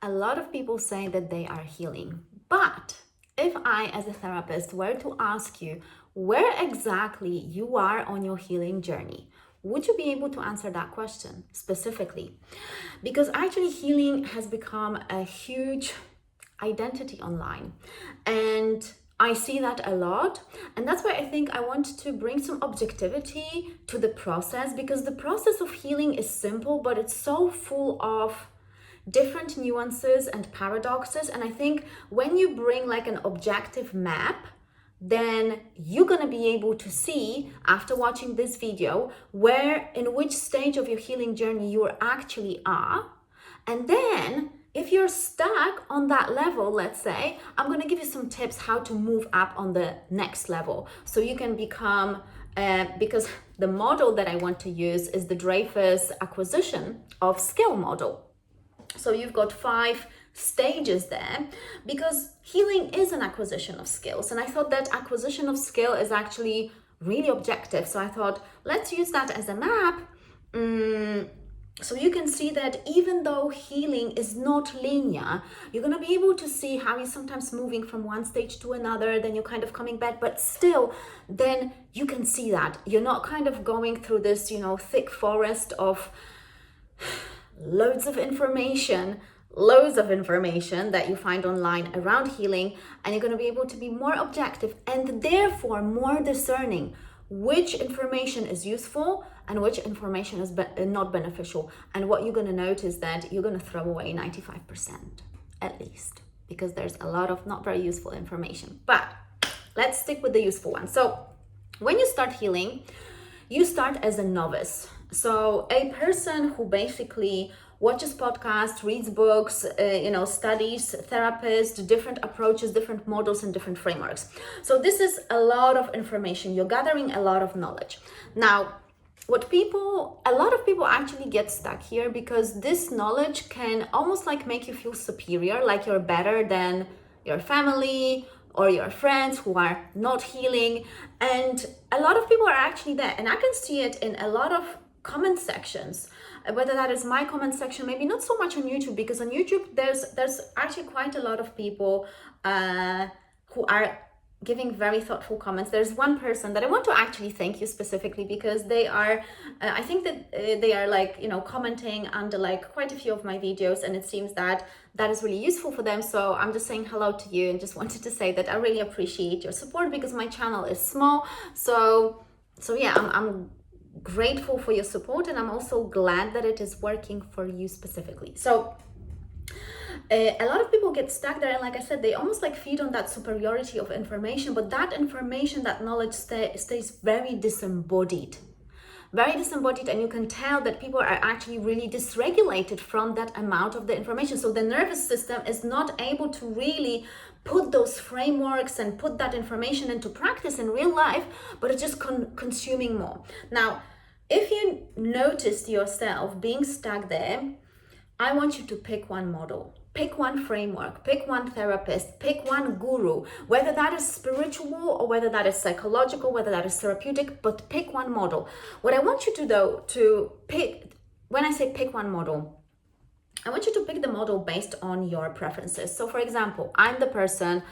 a lot of people say that they are healing. But if I, as a therapist, were to ask you where exactly you are on your healing journey, would you be able to answer that question specifically? Because actually healing has become a huge identity online, and I see that a lot. And that's why I think I want to bring some objectivity to the process, because the process of healing is simple, but it's so full of different nuances and paradoxes. And I think when you bring like an objective map, then you're gonna be able to see after watching this video in which stage of your healing journey you actually are. And then if you're stuck on that level, let's say, I'm gonna give you some tips how to move up on the next level so you can become, because the model that I want to use is the Dreyfus acquisition of skill model. So you've got 5 stages there, because healing is an acquisition of skills. And I thought that acquisition of skill is actually really objective. So I thought, let's use that as a map. So you can see that even though healing is not linear, you're going to be able to see how you're sometimes moving from one stage to another, then you're kind of coming back, but still, then you can see that you're not kind of going through this, thick forest of loads of information that you find online around healing, and you're going to be able to be more objective and therefore more discerning which information is useful and which information is not beneficial. And what you're going to notice that you're going to throw away 95% at least, because there's a lot of not very useful information. But let's stick with the useful one. So when you start healing, you start as a novice. So a person who basically watches podcasts, reads books, studies, therapists, different approaches, different models, and different frameworks. So this is a lot of information. You're gathering a lot of knowledge. Now, a lot of people actually get stuck here because this knowledge can almost like make you feel superior, like you're better than your family or your friends who are not healing. And a lot of people are actually there. And I can see it in a lot of comment sections, whether that is my comment section, maybe not so much on YouTube, because on YouTube there's actually quite a lot of people who are giving very thoughtful comments. There's one person that I want to actually thank you specifically, because they are I think that they are commenting under quite a few of my videos, and it seems that is really useful for them. So I'm just saying hello to you and just wanted to say that I really appreciate your support, because my channel is small. So yeah, I'm grateful for your support, and I'm also glad that it is working for you specifically. So a lot of people get stuck there, and like I said, they almost feed on that superiority of information, but that information, that knowledge stays very disembodied, and you can tell that people are actually really dysregulated from that amount of the information. So the nervous system is not able to really put those frameworks and put that information into practice in real life, but it's just consuming more. Now, if you noticed yourself being stuck there, I want you to pick one model, pick one framework, pick one therapist, pick one guru, whether that is spiritual or whether that is psychological, whether that is therapeutic, but pick one model. What I want you to do to pick, when I say pick one model, I want you to pick the model based on your preferences. So for example, I'm the person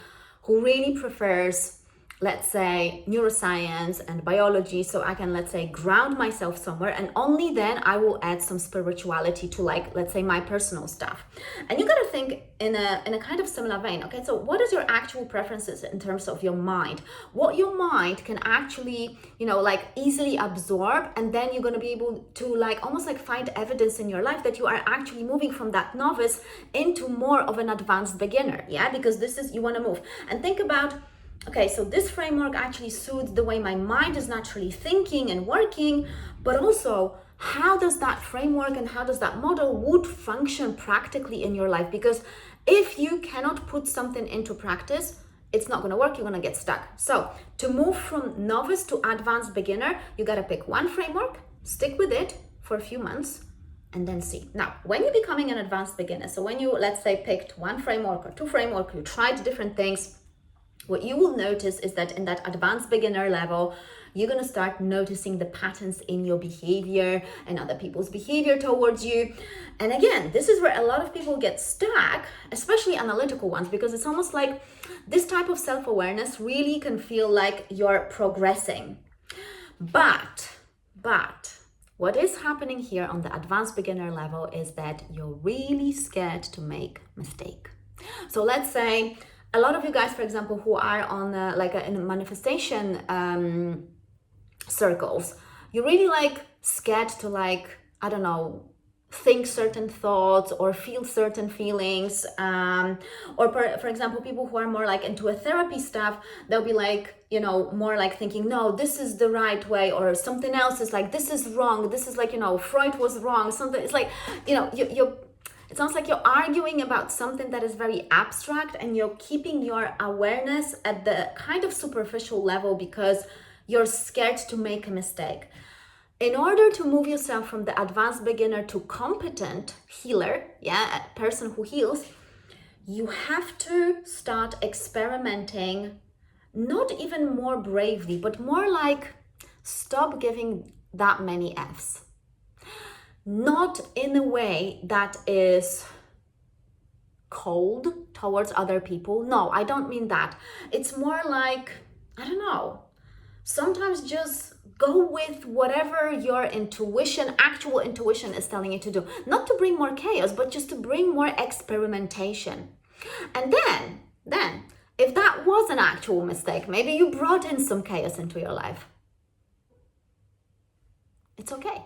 who really prefers, let's say, neuroscience and biology, so I can, let's say, ground myself somewhere, and only then I will add some spirituality to, let's say, my personal stuff. And you gotta think in a kind of similar vein. Okay, so what is your actual preferences in terms of your mind? What your mind can actually, easily absorb, and then you're gonna be able to almost find evidence in your life that you are actually moving from that novice into more of an advanced beginner. Yeah, because this is, you wanna move. And think about, okay, so this framework actually suits the way my mind is naturally thinking and working, but also how does that framework and how does that model would function practically in your life? Because if you cannot put something into practice, it's not going to work, you're going to get stuck. So to move from novice to advanced beginner, you got to pick one framework, stick with it for a few months, and then see. Now, when you're becoming an advanced beginner, so when you, let's say, picked one framework or 2 frameworks, you tried different things, what you will notice is that in that advanced beginner level, You're going to start noticing the patterns in your behavior and other people's behavior towards you. And again, this is where a lot of people get stuck, especially analytical ones, because it's almost like this type of self-awareness really can feel like you're progressing. But what is happening here on the advanced beginner level is that you're really scared to make mistake. So let's say a lot of you guys, for example, who are on in manifestation circles, you're really like scared to I don't know, think certain thoughts or feel certain feelings, or for example, people who are more like into a therapy stuff, they'll be like, you know, more like thinking, no, this is the right way, or something else is like, this is wrong, this is like, you know, Freud was wrong, something. It's like, you know, it sounds like you're arguing about something that is very abstract, and you're keeping your awareness at the kind of superficial level because you're scared to make a mistake. In order to move yourself from the advanced beginner to competent healer, a person who heals, you have to start experimenting, not even more bravely, but more like stop giving that many Fs. Not in a way that is cold towards other people. No, I don't mean that. It's more like, I don't know, sometimes just go with whatever your intuition, actual intuition is telling you to do. Not to bring more chaos, but just to bring more experimentation. And then, if that was an actual mistake, maybe you brought in some chaos into your life, it's okay.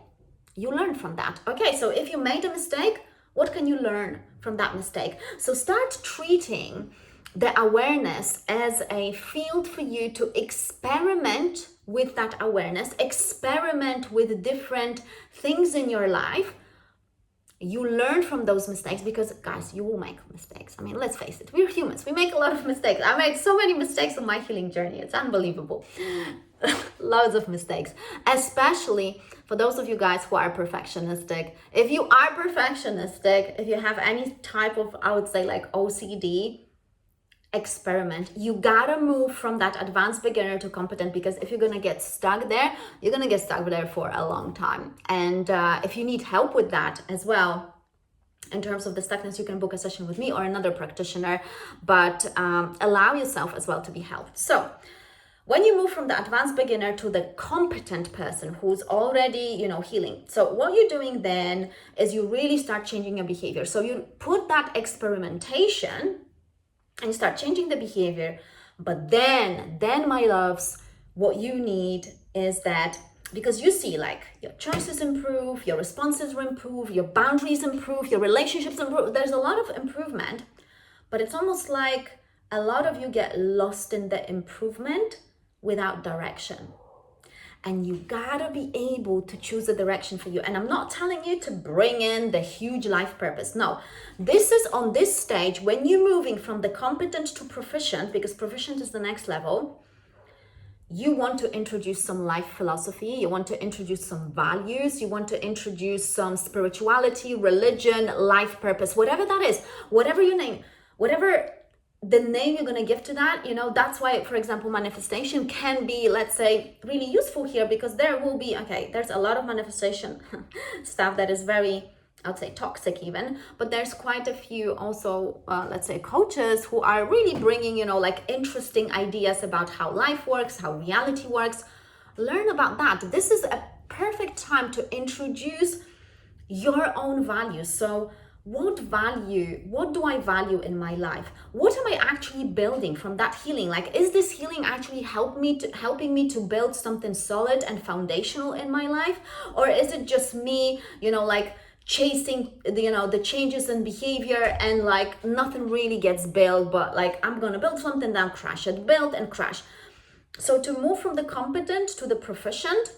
You learn from that. Okay, so if you made a mistake, what can you learn from that mistake? So start treating the awareness as a field for you to experiment with that awareness, experiment with different things in your life. You learn from those mistakes, because guys, you will make mistakes. I mean, let's face it, we're humans. We make a lot of mistakes. I made so many mistakes on my healing journey. It's unbelievable. Loads of mistakes, especially for those of you guys who are perfectionistic. If you are perfectionistic, if you have any type of, I would say like OCD, experiment. You gotta move from that advanced beginner to competent, because if you're gonna get stuck there, you're gonna get stuck there for a long time. And if you need help with that as well, in terms of the stuckness, you can book a session with me or another practitioner, but allow yourself as well to be helped. So when you move from the advanced beginner to the competent person who's already, you know, healing. So what you're doing then is you really start changing your behavior. So you put that experimentation and you start changing the behavior. But then my loves, what you need is that, because you see like your choices improve, your responses improve, your boundaries improve, your relationships improve. There's a lot of improvement, but it's almost like a lot of you get lost in the improvement without direction. And you gotta be able to choose a direction for you. And I'm not telling you to bring in the huge life purpose. No, this is on this stage when you're moving from the competent to proficient, because proficient is the next level. You want to introduce some life philosophy. You want to introduce some values. You want to introduce some spirituality, religion, life purpose, whatever that is, whatever your name, whatever the name you're going to give to that, you know. That's why, for example, manifestation can be, let's say, really useful here, because there will be, okay, there's a lot of manifestation stuff that is very, I would say, toxic even, but there's quite a few also, let's say, coaches who are really bringing, you know, like interesting ideas about how life works, how reality works. Learn about that. This is a perfect time to introduce your own values. So what do I value in my life? What am I actually building from that healing? Like, is this healing actually helping me to build something solid and foundational in my life? Or is it just me, you know, like chasing the changes in behavior, and like nothing really gets built, but like I'm gonna build something, then crash it, build and crash. So to move from the competent to the proficient,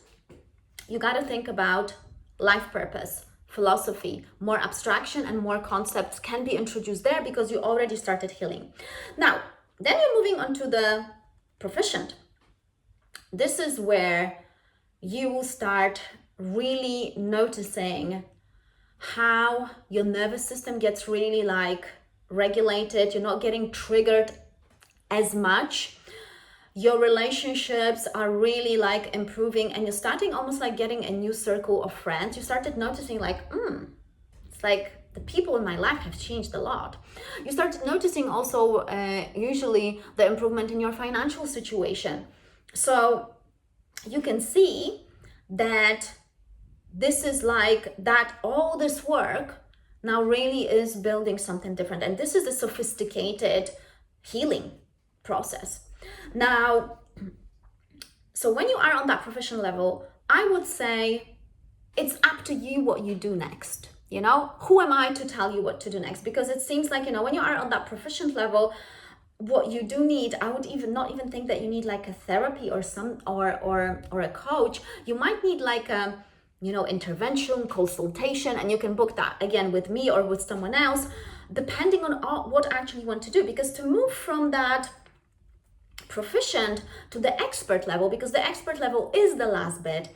you got to think about life purpose, philosophy. More abstraction and more concepts can be introduced there because you already started healing. Now, then you're moving on to the proficient. This is where you will start really noticing how your nervous system gets really like regulated. You're not getting triggered as much. your relationships are really like improving, and you're starting almost like getting a new circle of friends. You started noticing like, it's like the people in my life have changed a lot. You started noticing also usually the improvement in your financial situation. So you can see that this is like that all this work now really is building something different. And this is a sophisticated healing process. Now, so when you are on that professional level, I would say it's up to you what you do next. You know, who am I to tell you what to do next? Because it seems like, you know, when you are on that proficient level, what you do need, I would even not even think that you need like a therapy or a coach. You might need like a, you know, intervention, consultation, and you can book that again with me or with someone else, depending on what actually you want to do. Because to move from that proficient to the expert level, because the expert level is the last bit,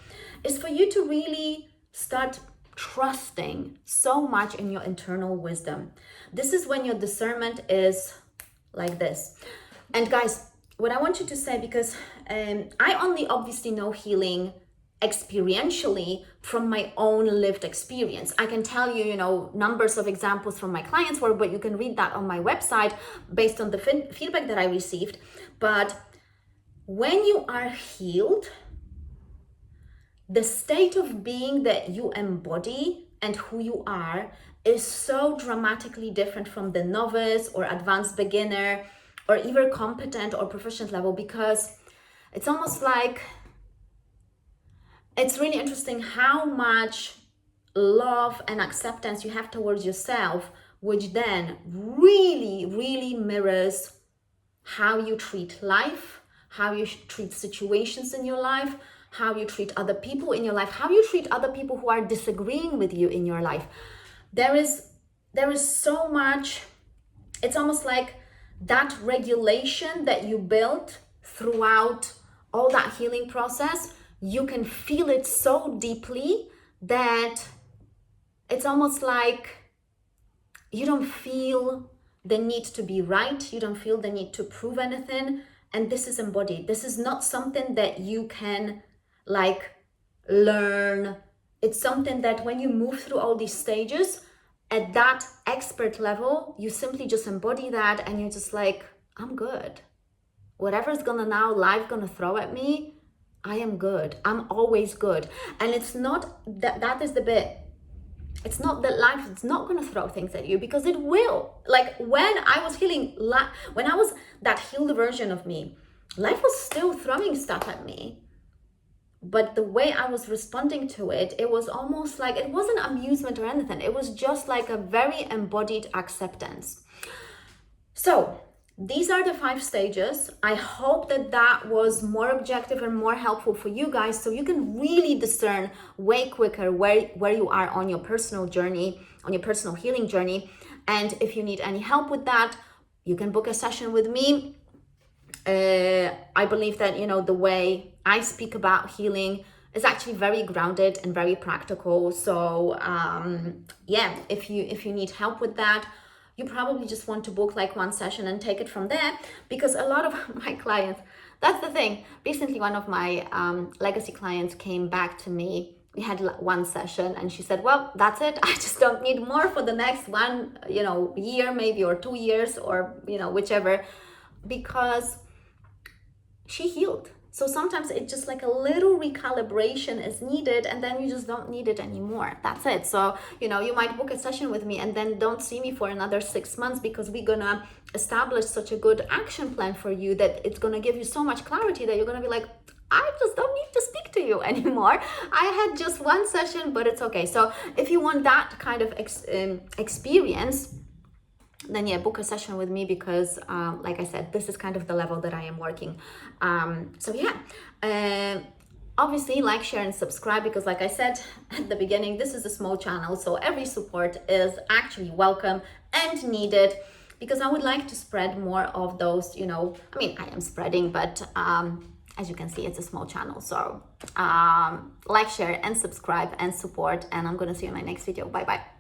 is for you to really start trusting so much in your internal wisdom. This is when your discernment is like this. And guys, what I want you to say, because I only obviously know healing experientially from my own lived experience. I can tell you, you know, numbers of examples from my clients' work, but you can read that on my website based on the feedback that I received. But when you are healed, the state of being that you embody and who you are is so dramatically different from the novice or advanced beginner or even competent or proficient level, because it's almost like, it's really interesting how much love and acceptance you have towards yourself, which then really, really mirrors how you treat life, how you treat situations in your life, how you treat other people in your life, how you treat other people who are disagreeing with you in your life. There is so much, it's almost like that regulation that you built throughout all that healing process, you can feel it so deeply that it's almost like you don't feel the need to be right, you don't feel the need to prove anything. And this is embodied. This is not something that you can like learn. It's something that when you move through all these stages at that expert level, you simply just embody that, and you're just like, I'm good. Whatever's gonna now life gonna throw at me, I am good. I'm always good. And it's not that is the bit. It's not that life is not going to throw things at you, because it will. Like when I was healing, when I was that healed version of me, life was still throwing stuff at me. But the way I was responding to it, it was almost like, it wasn't amusement or anything. It was just like a very embodied acceptance. So these are the 5 stages. I hope that was more objective and more helpful for you guys, so you can really discern way quicker where you are on your personal journey, on your personal healing journey. And if you need any help with that, you can book a session with me. I believe that, you know, the way I speak about healing is actually very grounded and very practical. So yeah, if you need help with that, you probably just want to book like one session and take it from there, because a lot of my clients, that's the thing. Recently, one of my legacy clients came back to me. We had one session and she said, well, that's it. I just don't need more for the next one, you know, year maybe, or 2 years, or, you know, whichever, because she healed. So sometimes it's just like a little recalibration is needed, and then you just don't need it anymore. That's it. So, you know, you might book a session with me and then don't see me for another 6 months, because we're gonna establish such a good action plan for you that it's gonna give you so much clarity that you're gonna be like, I just don't need to speak to you anymore. I had just one session, but it's okay. So if you want that kind of experience, then yeah, book a session with me, because like I said, this is kind of the level that I am working. So yeah, obviously like, share and subscribe, because like I said at the beginning, this is a small channel, so every support is actually welcome and needed, because I would like to spread more of those, you know, I mean, I am spreading, but as you can see, it's a small channel. So like, share and subscribe and support, and I'm gonna see you in my next video. Bye bye.